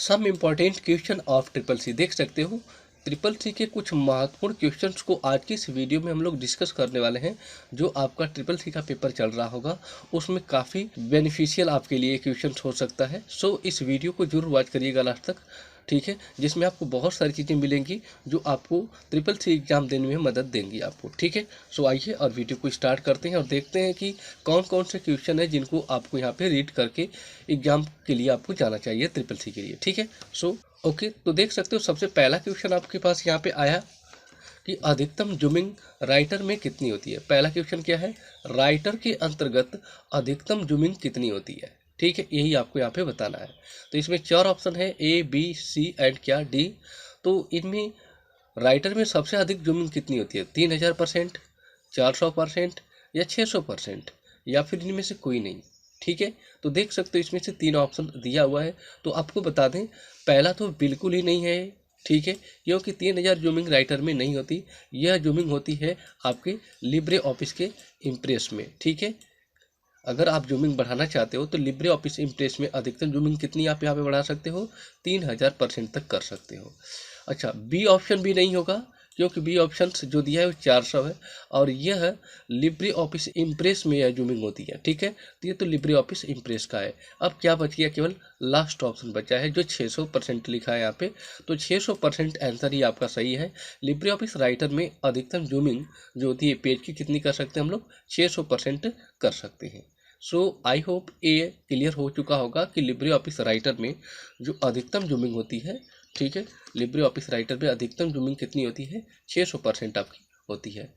Some important question of triple C. देख सकते हो ट्रिपल सी के कुछ महत्वपूर्ण क्वेश्चंस को आज की इस वीडियो में हम लोग डिस्कस करने वाले हैं। जो आपका ट्रिपल सी का पेपर चल रहा होगा उसमें काफ़ी बेनिफिशियल आपके लिए क्वेश्चंस हो सकता है। सो इस वीडियो को जरूर वॉच करिएगा लास्ट तक, ठीक है, जिसमें आपको बहुत सारी चीज़ें मिलेंगी जो आपको ट्रिपल सी एग्जाम देने में मदद देंगी आपको, ठीक है। सो आइए और वीडियो को स्टार्ट करते हैं और देखते हैं कि कौन कौन से क्वेश्चन है जिनको आपको यहाँ पे रीड करके एग्जाम के लिए आपको जाना चाहिए ट्रिपल सी के लिए, ठीक है। सो ओके, तो देख सकते हो सबसे पहला क्वेश्चन आपके पास यहाँ पे आया कि अधिकतम जूमिंग राइटर में कितनी होती है। पहला क्वेश्चन क्या है, राइटर के अंतर्गत अधिकतम जूमिंग कितनी होती है, ठीक है, यही आपको यहाँ पे बताना है। तो इसमें 4 ऑप्शन है, ए बी सी एंड क्या डी। तो इनमें राइटर में सबसे अधिक जूमिंग कितनी होती है, 3000%, 400% या 600%, या फिर इनमें से कोई नहीं, ठीक है। तो देख सकते हो इसमें से 3 ऑप्शन दिया हुआ है। तो आपको बता दें पहला तो बिल्कुल ही नहीं है, ठीक है, क्योंकि 3000 जूमिंग राइटर में नहीं होती। यह जूमिंग होती है आपके लिब्रे ऑफिस के इम्प्रेस में, ठीक है। अगर आप जूमिंग बढ़ाना चाहते हो तो लिब्रे ऑफिस इम्प्रेस में अधिकतम जूमिंग कितनी आप यहाँ पे बढ़ा सकते हो, 3000% तक कर सकते हो। अच्छा, बी ऑप्शन भी नहीं होगा क्योंकि बी ऑप्शन जो दिया है वो 400 है और यह लिब्रे ऑफिस इम्प्रेस में यह जूमिंग होती है, ठीक है। तो ये तो लिब्रे ऑफिस इम्प्रेस का है। अब क्या बच गया, केवल लास्ट ऑप्शन बचा है जो 600% लिखा है यहाँ पे। तो 600% आंसर ही आपका सही है। लिब्रे ऑफिस राइटर में अधिकतम जूमिंग जो होती है पेज की कितनी कर सकते हैं हम लोग, 600% कर सकते हैं। सो आई होप ये क्लियर हो चुका होगा कि लिब्रे ऑफिस राइटर में जो अधिकतम जूमिंग होती है, ठीक है, लिब्रे ऑफिस राइटर में अधिकतम जूमिंग कितनी होती है, 600% आपकी होती है।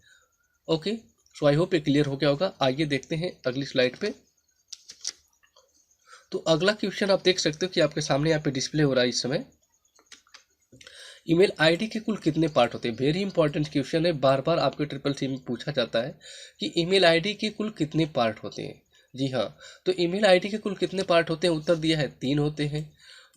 ओके, सो आई होप ये क्लियर हो गया होगा। आइए देखते हैं अगली स्लाइड पे। तो अगला क्वेश्चन आप देख सकते हो कि आपके सामने यहाँ पे डिस्प्ले हो रहा है इस समय। ईमेल आईडी के कुल कितने पार्ट होते हैं, वेरी इंपॉर्टेंट क्वेश्चन है, बार बार आपके ट्रिपल सी में पूछा जाता है कि ईमेल आईडी के कुल कितने पार्ट होते हैं। जी हाँ, तो ईमेल आईडी के कुल कितने पार्ट होते हैं, उत्तर दिया है 3 होते हैं,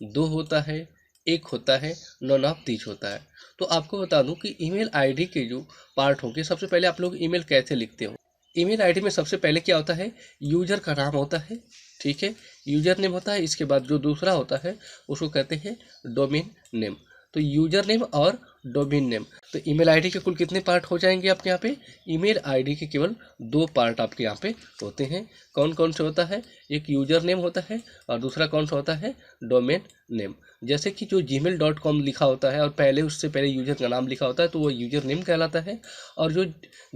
2 होता है, 1 होता है, नॉन ऑफ दीज होता है। तो आपको बता दूं कि ईमेल आईडी के जो पार्ट होंगे, सबसे पहले आप लोग ईमेल कैसे लिखते हो। ईमेल आईडी में सबसे पहले क्या होता है, यूजर का नाम होता है, ठीक है, यूजर नेम होता है। इसके बाद जो दूसरा होता है उसको कहते हैं डोमेन नेम। तो यूजर नेम और डोमेन नेम। तो ईमेल आईडी के कुल कितने पार्ट हो जाएंगे आपके यहाँ पे, ईमेल आईडी के केवल 2 पार्ट आपके यहाँ पे होते हैं। कौन कौन से होता है, एक यूजर नेम होता है और दूसरा कौन सा होता है, डोमेन नेम। जैसे कि जो gmail.com लिखा होता है और पहले उससे पहले यूजर का नाम लिखा होता है तो वो यूजर नेम कहलाता है। और जो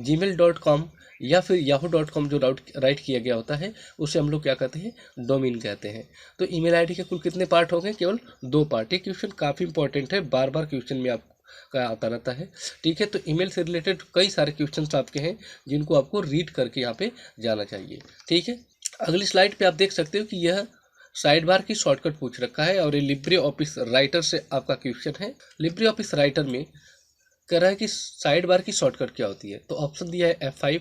gmail.com या फिर yahoo.com जो राइट किया गया होता है उसे हम लोग क्या कहते हैं, डोमेन कहते हैं। तो ईमेल आईडी के कुल कितने पार्ट हो गए, केवल 2 पार्ट। ये क्वेश्चन काफ़ी इंपॉर्टेंट है, बार बार क्वेश्चन में आपका आता रहता है, ठीक है। तो ईमेल से रिलेटेड कई सारे क्वेश्चन आपके हैं जिनको आपको रीड करके यहाँ पे जाना चाहिए, ठीक है। अगली स्लाइड पे आप देख सकते हो कि यह साइड बार की शॉर्टकट पूछ रखा है और ये लिब्रे ऑफिस राइटर से आपका क्वेश्चन है। लिब्रे ऑफिस राइटर में कह रहा है कि साइड बार की शॉर्टकट क्या होती है। तो ऑप्शन दिया है F5,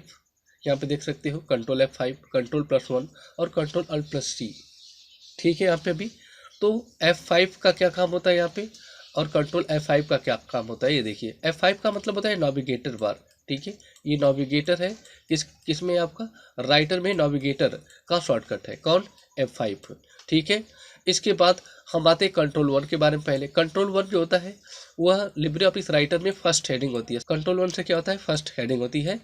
यहाँ पे देख सकते हो कंट्रोल F5, कंट्रोल+1 और कंट्रोल+Alt+C, ठीक है। यहाँ पे भी तो F5 का क्या काम होता है यहाँ पे और कंट्रोल F5 का क्या काम होता है, ये देखिए। F5 का मतलब होता है नेविगेटर बार, ठीक है, ये नेविगेटर है। किस में आपका राइटर में नेविगेटर का शॉर्टकट है कौन, F5, ठीक है। इसके बाद हम आते हैं कंट्रोल 1 के बारे में। पहले कंट्रोल 1 जो होता है वह लिब्रे ऑफिस राइटर में फर्स्ट हेडिंग होती है। कंट्रोल 1 से क्या होता है, फर्स्ट हेडिंग होती है।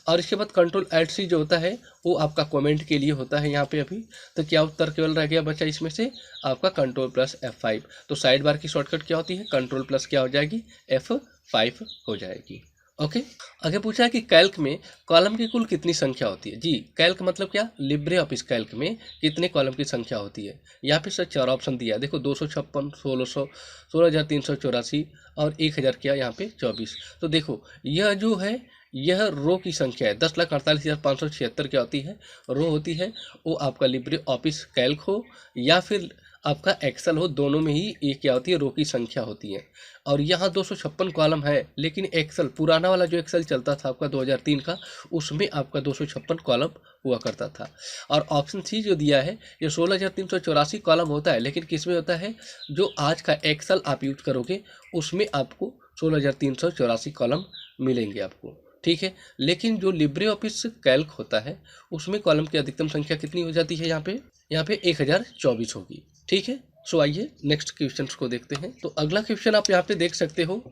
और इसके बाद कंट्रोल+C जो होता है वो आपका कमेंट के लिए होता है यहाँ पे अभी। तो क्या उत्तर केवल रह गया बच्चा इसमें से आपका कंट्रोल+F5। तो साइड बार की शॉर्टकट क्या होती है, कंट्रोल प्लस क्या हो जाएगी, F5 हो जाएगी। ओके, आगे पूछा है कि कैल्क में कॉलम की कुल कितनी संख्या होती है। जी, कैल्क मतलब क्या, लिब्रे ऑफिस कैल्क में कितने कॉलम की संख्या होती है। यहाँ पे सर 4 ऑप्शन दिया है, देखो 256, 1600, 16384 और 1000 क्या यहाँ पे 24। तो देखो यह जो है यह रो की संख्या है, 10,48,576 क्या होती है, रो होती है। वो आपका लिब्रे ऑफिस कैल्क हो या फिर आपका एक्सेल हो, दोनों में ही ये क्या होती है, रो की संख्या होती है। और यहाँ 256 कॉलम है, लेकिन एक्सेल पुराना वाला जो एक्सेल चलता था आपका 2003 का, उसमें आपका 256 कॉलम हुआ करता था। और ऑप्शन सी जो दिया है ये 16,384 कॉलम होता है, लेकिन किस में होता है, जो आज का एक्सेल आप यूज करोगे उसमें आपको 16,384 कॉलम मिलेंगे आपको, ठीक है। लेकिन जो लिब्रे ऑफिस कैल्क होता है उसमें कॉलम की अधिकतम संख्या कितनी हो जाती है, यहाँ पे 1024 होगी, ठीक है। सो आइए नेक्स्ट क्वेश्चन को देखते हैं। तो अगला क्वेश्चन आप यहाँ पे देख सकते हो,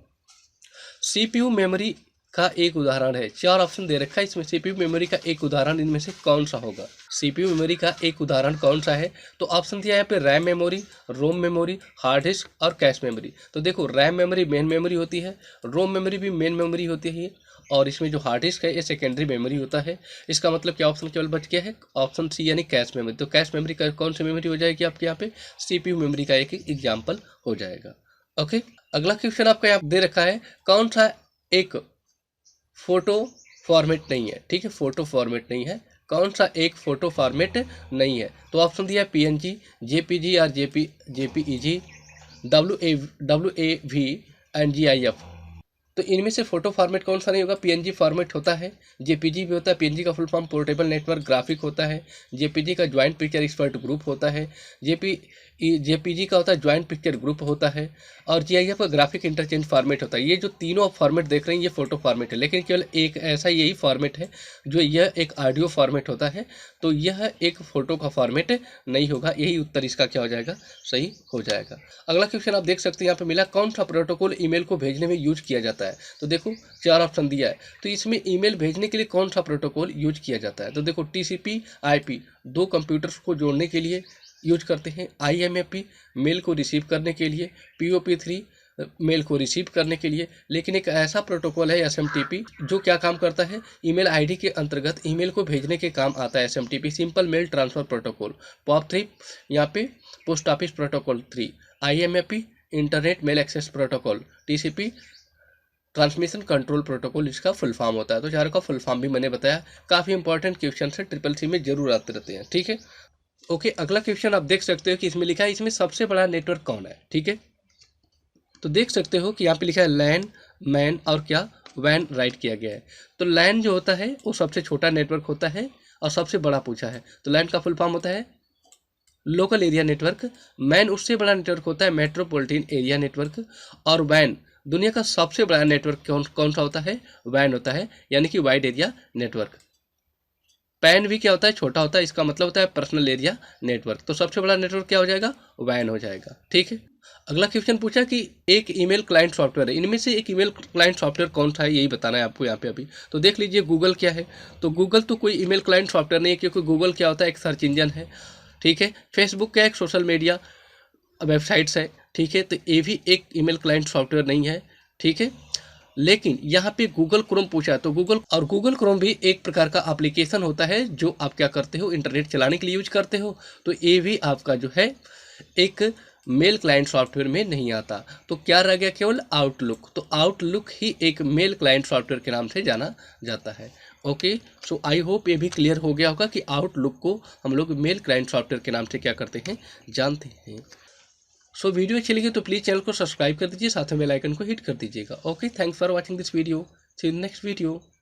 CPU मेमोरी का एक उदाहरण है। 4 ऑप्शन दे रखा है इसमें, CPU मेमोरी का एक उदाहरण इनमें से कौन सा होगा? CPU मेमोरी का एक उदाहरण कौन सा है? तो ऑप्शन दिया है यहाँ पे रैम मेमोरी, रोम मेमोरी, हार्ड डिस्क और कैश मेमोरी। तो देखो रैम मेमोरी मेन मेमोरी होती है, रोम मेमोरी भी मेन मेमोरी होती है, और इसमें जो हार्ड डिस्क है ये सेकेंडरी मेमोरी होता है। इसका मतलब क्या ऑप्शन केवल बच गया है? ऑप्शन सी यानी कैश मेमोरी। तो कैश मेमोरी का कौन सी मेमोरी हो जाएगी आपके यहाँ पे? CPU मेमोरी का एक एग्जाम्पल हो जाएगा। ओके, अगला क्वेश्चन आपका यहाँ दे रखा है, कौन सा एक फोटो फॉर्मेट नहीं है? ठीक है, फोटो फॉर्मेट नहीं है, कौन सा एक फोटो फॉर्मेट नहीं है? तो ऑप्शन दिया है PNG, JPG और JPEG, WAV एंड GIF। तो इनमें से फोटो फॉर्मेट कौन सा नहीं होगा? PNG फॉर्मेट होता है, JPG भी होता है, PNG का full form portable network graphic होता है, JPG का ज्वाइंट पिक्चर एक्सपर्ट ग्रुप होता है, JPG का होता है ज्वाइंट पिक्चर ग्रुप होता है, और GIF का ग्राफिक इंटरचेंज फॉर्मेट होता है। ये जो तीनों फॉर्मेट देख रहे हैं ये फोटो फॉर्मेट है, लेकिन केवल एक ऐसा यही फॉर्मेट है जो यह एक ऑडियो फॉर्मेट होता है, तो यह एक फोटो का फॉर्मेट नहीं होगा। यही उत्तर इसका क्या हो जाएगा? सही हो जाएगा। अगला क्वेश्चन आप देख सकते हैं यहाँ पे मिला, कौन सा प्रोटोकॉल ईमेल को भेजने में यूज किया जाता है? तो देखो 4 ऑप्शन दिया है, तो इसमें ईमेल भेजने के लिए कौन सा प्रोटोकॉल यूज किया जाता है? तो देखो TCP/IP 2 कंप्यूटर्स को जोड़ने के लिए यूज करते हैं, IMAP मेल को रिसीव करने के लिए, POP3 मेल को रिसीव करने के लिए। लेकिन एक ऐसा प्रोटोकॉल है SMTP जो क्या काम करता है? ईमेल आईडी के अंतर्गत ईमेल को भेजने के काम आता है। SMTP simple mail transfer protocol, POP3 यहाँ पे post office protocol 3, IMAP internet mail access protocol, TCP transmission control protocol इसका फुल फॉर्म होता है। तो चारों का फुल फॉर्म भी मैंने बताया, काफ़ी इंपॉर्टेंट क्वेश्चन है, CCC में जरूर आते रहते हैं। ठीक है, ओके, अगला क्वेश्चन आप देख सकते हो कि इसमें लिखा है, इसमें सबसे बड़ा नेटवर्क कौन है? ठीक है, तो देख सकते हो कि यहाँ पे लिखा है लैन, मैन और क्या वैन राइट किया गया है। तो लैन जो होता है वो सबसे छोटा नेटवर्क होता है और सबसे बड़ा पूछा है, तो लैन का फुल फॉर्म होता है लोकल एरिया नेटवर्क। मैन उससे बड़ा नेटवर्क होता है मेट्रोपॉलिटन एरिया नेटवर्क, और वैन दुनिया का सबसे बड़ा नेटवर्क कौन सा होता है? वैन होता है, यानी कि वाइड एरिया नेटवर्क। पैन भी क्या होता है? छोटा होता है, इसका मतलब होता है पर्सनल एरिया नेटवर्क। तो सबसे बड़ा नेटवर्क क्या हो जाएगा? वैन हो जाएगा। ठीक है, अगला क्वेश्चन पूछा कि एक ईमेल क्लाइंट सॉफ्टवेयर है, इनमें से एक ईमेल क्लाइंट सॉफ्टवेयर कौन सा है, यही बताना है आपको यहाँ पे अभी। तो देख लीजिए गूगल क्या है? तो गूगल तो कोई ईमेल क्लाइंट सॉफ्टवेयर नहीं है, क्योंकि गूगल क्या होता है? एक सर्च इंजन है। ठीक है, फेसबुक क्या एक सोशल मीडिया वेबसाइट्स है। ठीक है, तो ये भी एक ईमेल क्लाइंट सॉफ्टवेयर नहीं है। ठीक है, लेकिन यहाँ पे गूगल क्रोम पूछा है, तो गूगल क्रोम भी एक प्रकार का एप्लीकेशन होता है जो आप क्या करते हो? इंटरनेट चलाने के लिए यूज करते हो। तो ये भी आपका जो है एक मेल क्लाइंट सॉफ्टवेयर में नहीं आता। तो क्या रह गया? केवल आउटलुक। तो आउटलुक ही एक मेल क्लाइंट सॉफ्टवेयर के नाम से जाना जाता है। ओके, सो आई होप ये भी क्लियर हो गया होगा कि आउटलुक को हम लोग मेल क्लाइंट सॉफ्टवेयर के नाम से क्या करते हैं? जानते हैं। सो वीडियो अच्छी लगी तो प्लीज़ चैनल को सब्सक्राइब कर दीजिए, साथ में बेल आइकन को हिट कर दीजिएगा। Okay, thanks for watching this video, see you next video.